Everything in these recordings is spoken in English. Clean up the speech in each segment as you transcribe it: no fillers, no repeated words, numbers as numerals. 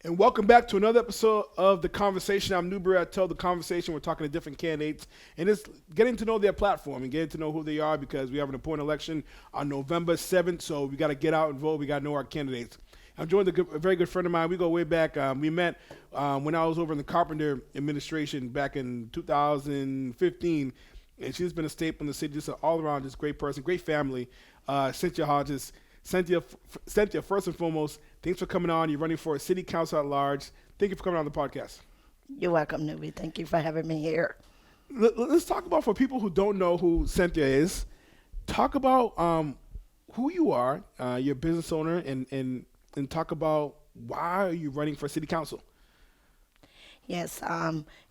And welcome back to another episode of The Conversation. I'm Newberry. I tell The Conversation. We're talking to different candidates and just getting to know their platform and getting to know who they are because we have an important election on November 7th. So we got to get out and vote. We got to know our candidates. I'm joined with a very good friend of mine. We go way back. We met when I was over in the Carpenter administration back in 2015. And she's been a staple in the city, just an all-around, just great person, great family. Cynthia Hodges. Cynthia, first and foremost, thanks for coming on. You're running for a city council at large. Thank you for coming on the podcast. You're welcome, Newbie. Thank you for having me here. Let's talk about, for people who don't know who Cynthia is, talk about who you are. You're a business owner, and talk about why are you running for city council. Yes,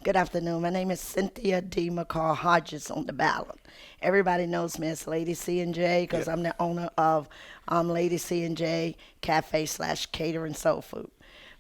good afternoon. My name is Cynthia D Hodges on the ballot. Everybody knows me as Lady C&J because Yeah. I'm the owner of Lady C&J Cafe / Catering Soul Food.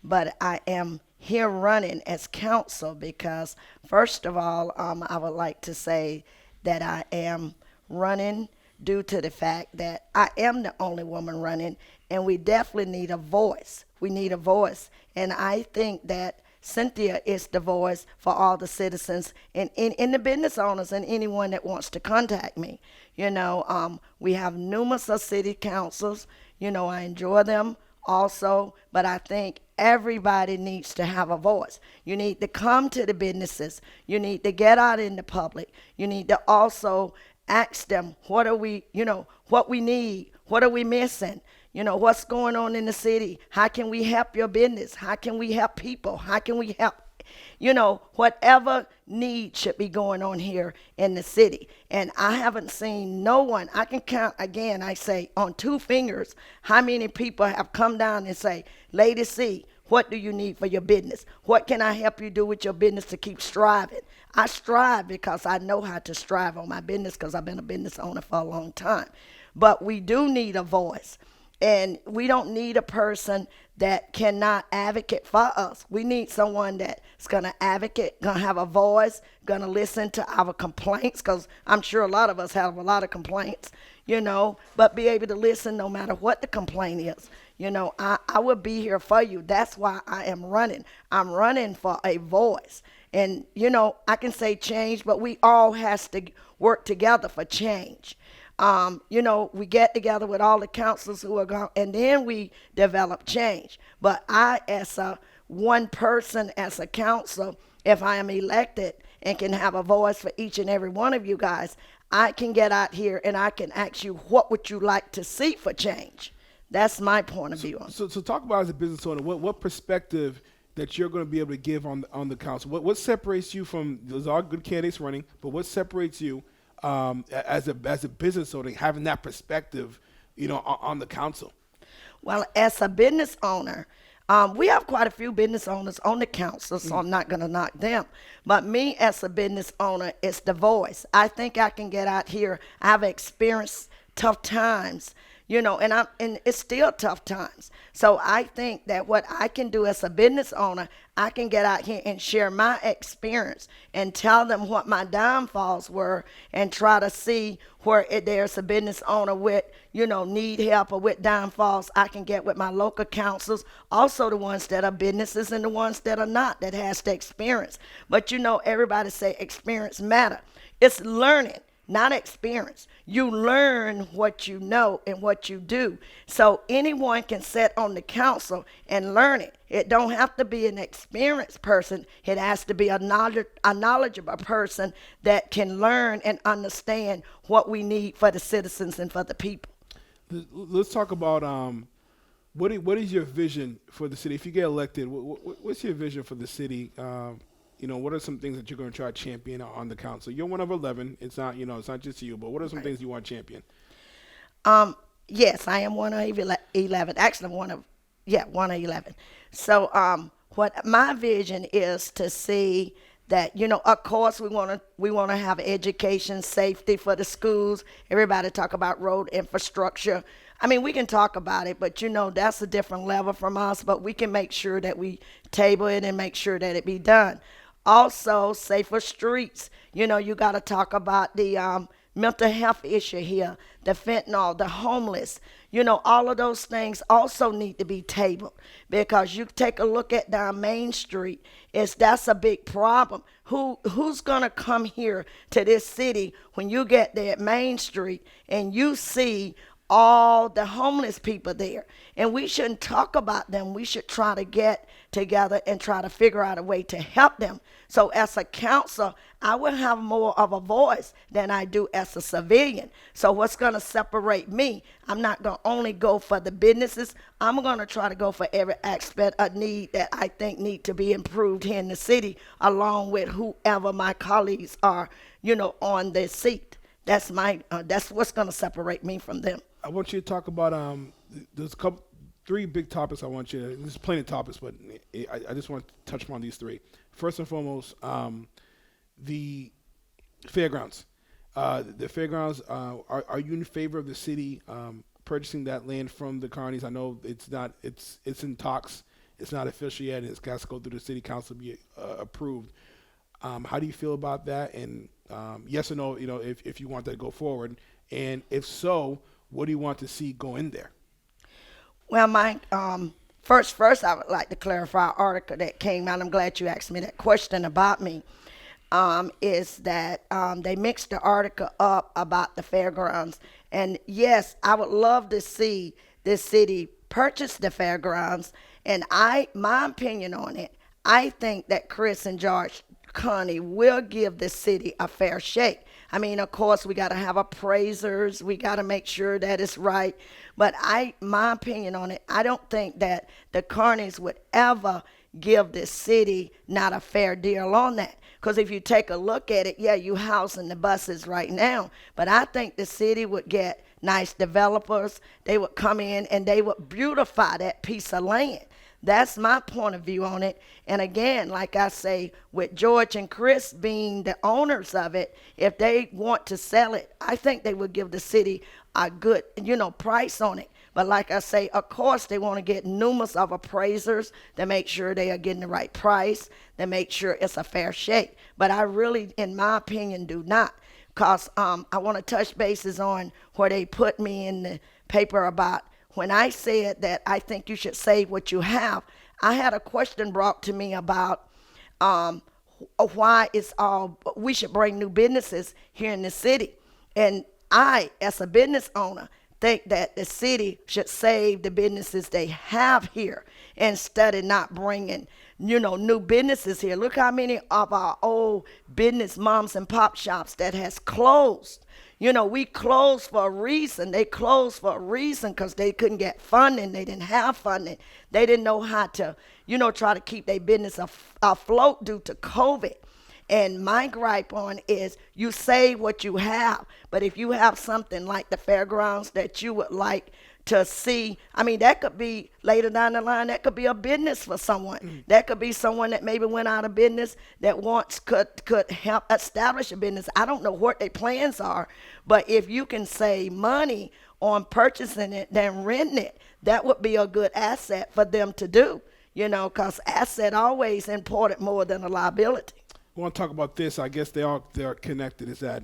But I am here running as council because, first of all, I would like to say that I am running due to the fact that I am the only woman running, and we definitely need a voice. We need a voice, and I think that Cynthia is the voice for all the citizens and in the business owners and anyone that wants to contact me. We have numerous of city councils. I enjoy them also, but I think everybody needs to have a voice. You need to come to the businesses. You need to get out in the public. You need to also ask them, what we need, what are we missing? What's going on in the city? How can we help your business? How can we help people? How can we help? Whatever need should be going on here in the city. And I haven't seen no one. I can count, again, I say on two fingers, how many people have come down and say, Lady C, what do you need for your business? What can I help you do with your business to keep striving? I strive because I know how to strive on my business because I've been a business owner for a long time. But we do need a voice. And we don't need a person that cannot advocate for us. We need someone that's going to advocate, going to have a voice, going to listen to our complaints, because I'm sure a lot of us have a lot of complaints, but be able to listen no matter what the complaint is. I will be here for you. That's why I am running. I'm running for a voice. And, I can say change, but we all has to work together for change. We get together with all the councils who are gone, and then we develop change. But I, as a one person, as a council, if I am elected and can have a voice for each and every one of you guys, I can get out here and I can ask you, what would you like to see for change? That's my point of view on it. So talk about, as a business owner, what perspective that you're going to be able to give on the council. What separates you from, those are good candidates running, but what separates you as a business owner, having that perspective, on the council? Well, as a business owner, we have quite a few business owners on the council, so I'm not going to knock them. But me as a business owner, it's the voice. I think I can get out here. I've experienced tough times, and it's still tough times. So I think that what I can do as a business owner, I can get out here and share my experience and tell them what my downfalls were and try to see where there's a business owner with, need help or with downfalls. I can get with my local councils, also the ones that are businesses and the ones that are not, that has the experience. But everybody say experience matter. It's learning, not experience. You learn what you know and what you do. So anyone can sit on the council and learn it. It don't have to be an experienced person. It has to be a knowledgeable person that can learn and understand what we need for the citizens and for the people. Let's talk about what is your vision for the city if you get elected? What's your vision for the city? What are some things that you're going to try to champion on the council? You're one of 11. It's not, it's not just you, but what are some things you want to champion? Yes, I am one of 11. Actually, I'm one of 11. So, what my vision is to see that, of course, we want to have education, safety for the schools. Everybody talk about road infrastructure. I mean, we can talk about it, but that's a different level from us. But we can make sure that we table it and make sure that it be done. Also, safer streets. You got to talk about the mental health issue here, the fentanyl, the homeless, all of those things also need to be tabled, because you take a look at down Main Street, that's a big problem. Who's gonna come here to this city when you get there at Main Street and you see all the homeless people there? And we shouldn't talk about them. We should try to get together and try to figure out a way to help them. So as a council, I will have more of a voice than I do as a civilian. So what's going to separate me? I'm not going to only go for the businesses. I'm going to try to go for every aspect of need that I think need to be improved here in the city, along with whoever my colleagues are, on their seat. That's what's going to separate me from them. I want you to talk about there's three big topics I want you to. There's plenty of topics, but I just want to touch upon these three. First and foremost, the fairgrounds. The fairgrounds. Are you in favor of the city purchasing that land from the Carneys? I know it's not. It's in talks. It's not official yet. It's got to go through the city council to be approved. How do you feel about that? And yes or no? If you want that to go forward, and if so, what do you want to see go in there? Well, Mike, first, I would like to clarify an article that came out. I'm glad you asked me that question about me. Is that they mixed the article up about the fairgrounds. And yes, I would love to see this city purchase the fairgrounds. And my opinion on it, I think that Chris and George Connie will give the city a fair shake. I mean, of course, we got to have appraisers. We got to make sure that it's right. But my opinion on it, I don't think that the Carneys would ever give the city not a fair deal on that. Because if you take a look at it, yeah, you housing the buses right now. But I think the city would get nice developers. They would come in and they would beautify that piece of land. That's my point of view on it. And again, like I say, with George and Chris being the owners of it, if they want to sell it, I think they would give the city a good, price on it. But like I say, of course, they want to get numerous of appraisers to make sure they are getting the right price, to make sure it's a fair shake. But I really, in my opinion, do not. Because I want to touch bases on where they put me in the paper about when I said that I think you should save what you have. I had a question brought to me about why we should bring new businesses here in the city. And I, as a business owner, think that the city should save the businesses they have here instead of not bringing, new businesses here. Look how many of our old business moms and pop shops that has closed. We closed for a reason. They closed for a reason because they couldn't get funding. They didn't have funding. They didn't know how to, try to keep their business afloat due to COVID. And my gripe on is you save what you have. But if you have something like the fairgrounds that you would like to see, I mean, that could be later down the line, that could be a business for someone. Mm-hmm. That could be someone that maybe went out of business that could help establish a business. I don't know what their plans are, but if you can save money on purchasing it than renting it, that would be a good asset for them to do, because asset always important more than a liability. I want to talk about this. I guess they're connected. Is that,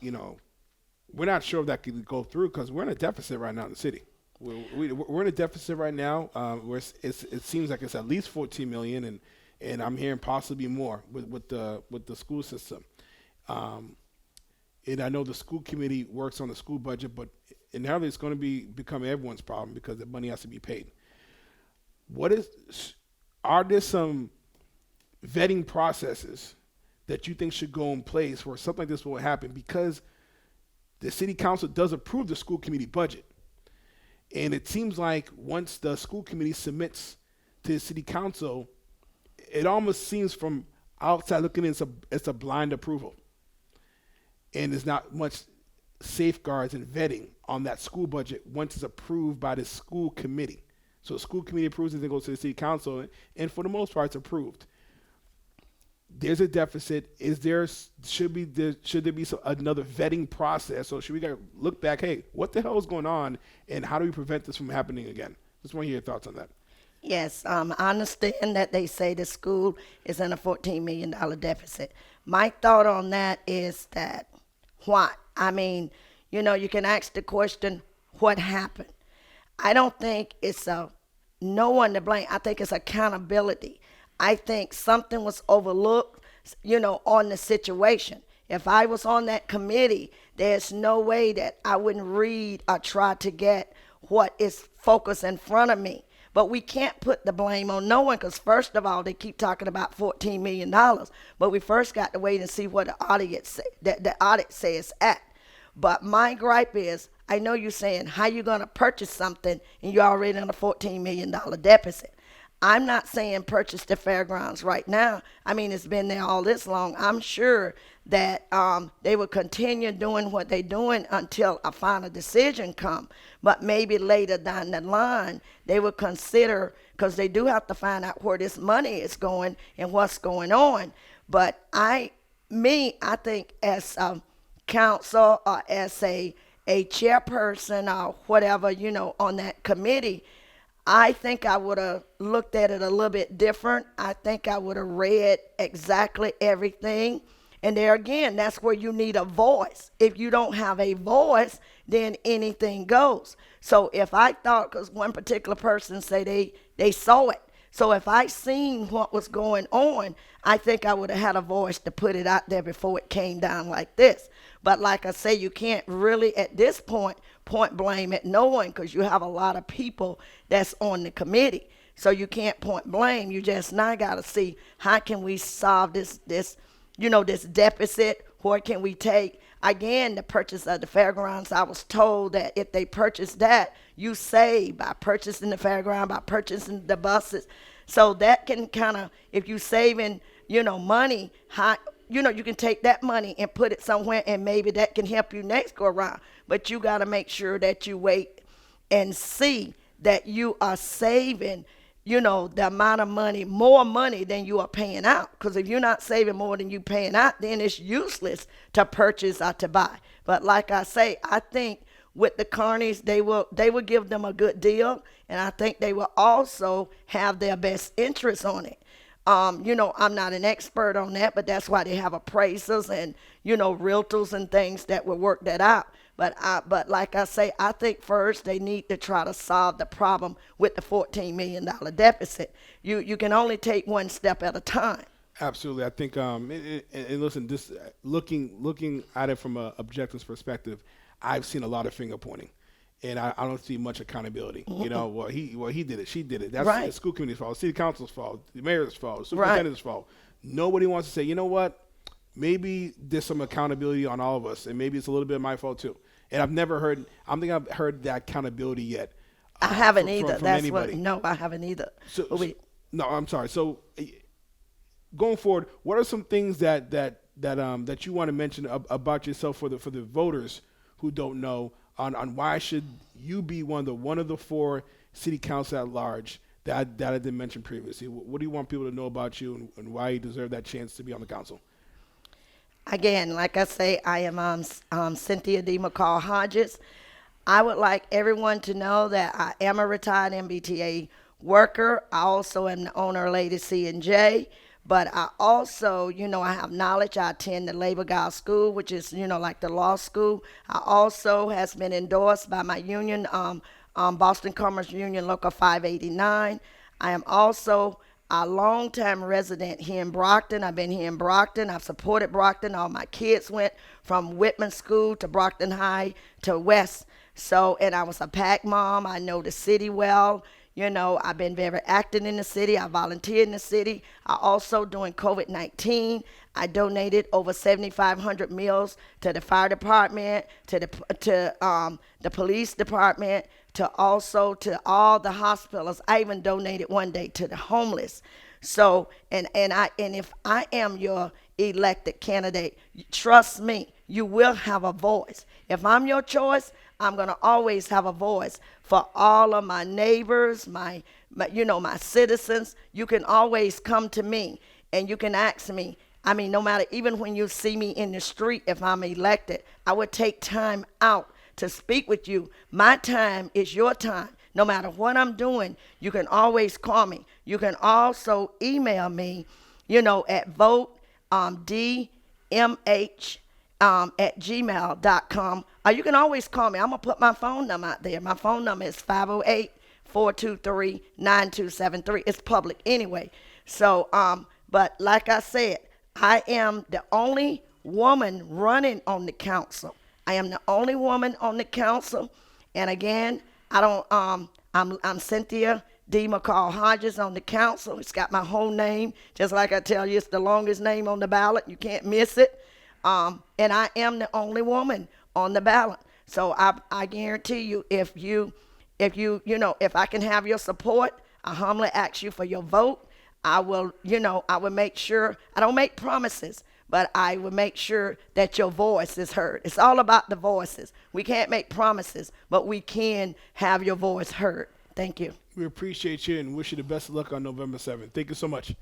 we're not sure if that could go through because we're in a deficit right now in the city. We're in a deficit right now. Where it seems like it's at least $14 million, and I'm hearing possibly more with the school system. And I know the school committee works on the school budget, but inherently it's going to become everyone's problem because the money has to be paid. Are there some vetting processes that you think should go in place where something like this will happen? Because the city council does approve the school committee budget. And it seems like once the school committee submits to the city council, it almost seems from outside looking in, it's a blind approval. And there's not much safeguards and vetting on that school budget once it's approved by the school committee. So the school committee approves it, it goes to the city council, and for the most part, it's approved. There's a deficit. Should there be another vetting process? Or should we look back, hey, what the hell is going on, and how do we prevent this from happening again? Just want to hear your thoughts on that. Yes, I understand that they say the school is in a $14 million deficit. My thought on that is that why? I mean, you can ask the question, what happened? I don't think it's no one to blame. I think it's accountability. I think something was overlooked, on the situation. If I was on that committee, there's no way that I wouldn't read or try to get what is focused in front of me. But we can't put the blame on no one because, first of all, they keep talking about $14 million. But we first got to wait and see what the audit says at. But my gripe is, I know you're saying, how you going to purchase something and you're already in a $14 million deficit? I'm not saying purchase the fairgrounds right now. I mean, it's been there all this long. I'm sure that they will continue doing what they're doing until a final decision come. But maybe later down the line, they will consider, because they do have to find out where this money is going and what's going on. But I think as council or as a chairperson or whatever, on that committee, I think I would have looked at it a little bit different. I think I would have read exactly everything. And there again, that's where you need a voice. If you don't have a voice, then anything goes. So if I thought, because one particular person say they saw it. So if I seen what was going on, I think I would have had a voice to put it out there before it came down like this. But like I say, you can't really at this point blame at no one because you have a lot of people that's on the committee. So you can't point blame. You just now got to see how can we solve this deficit. Where can we take? Again, the purchase of the fairgrounds, I was told that if they purchase that, you save by purchasing the fairground, by purchasing the buses. So that can kind of, if you saving, money, you can take that money and put it somewhere and maybe that can help you next go around. But you got to make sure that you wait and see that you are saving, the amount of money, more money than you are paying out. Because if you're not saving more than you paying out, then it's useless to purchase or to buy. But like I say, I think with the Carneys, they will give them a good deal. And I think they will also have their best interest on it. I'm not an expert on that, but that's why they have appraisers and, realtors and things that will work that out. But like I say, I think first they need to try to solve the problem with the $14 million deficit. You can only take one step at a time. Absolutely. I think, and listen, this looking at it from an objective perspective, I've seen a lot of finger pointing. And I don't see much accountability. He did it, she did it. That's Right. the school committee's fault, city council's fault, the mayor's fault, the superintendent's fault. Nobody wants to say, you know what? Maybe there's some accountability on all of us, and maybe it's a little bit of my fault too. And I don't think I've heard that accountability yet. I haven't either. From That's anybody. no, I haven't either. No, I'm sorry. So going forward, what are some things that you want to mention about yourself for the voters who don't know on why should you be one of the four city council at large that I didn't mention previously? What do you want people to know about you and why you deserve that chance to be on the council? Again, like I say, I am Cynthia D Hodges. I would like everyone to know that I am a retired MBTA worker. I also am the owner of Lady C&J. But I also, I have knowledge. I attend the Labor Guild School, which is, like the law school. I also has been endorsed by my union, Boston Commerce Union Local 589. I am also a longtime resident here in Brockton. I've been here in Brockton. I've supported Brockton. All my kids went from Whitman School to Brockton High to West. So, and I was a PAC mom. I know the city well. I've been very active in the city. I volunteered in the city. I also, during COVID-19, I donated over 7,500 meals to the fire department, to the police department, to all the hospitals. I even donated one day to the homeless. So, and if I am your elected candidate, trust me, you will have a voice. If I'm your choice, I'm going to always have a voice for all of my neighbors, my citizens. You can always come to me and you can ask me. I mean, no matter, even when you see me in the street, if I'm elected, I would take time out to speak with you. My time is your time. No matter what I'm doing, you can always call me. You can also email me, at vote, DMH at gmail.com. Or you can always call me. I'm going to put my phone number out there. My phone number is 508-423-9273. It's public anyway. So, but like I said, I am the only woman running on the council. I am the only woman on the council. And again, I don't, I'm Cynthia D Hodges on the council. It's got my whole name. Just like I tell you, it's the longest name on the ballot. You can't miss it. And I am the only woman on the ballot. So I guarantee you, if I can have your support, I humbly ask you for your vote. I will make sure, I don't make promises, but I will make sure that your voice is heard. It's all about the voices. We can't make promises, but we can have your voice heard. Thank you. We appreciate you and wish you the best of luck on November 7th. Thank you so much.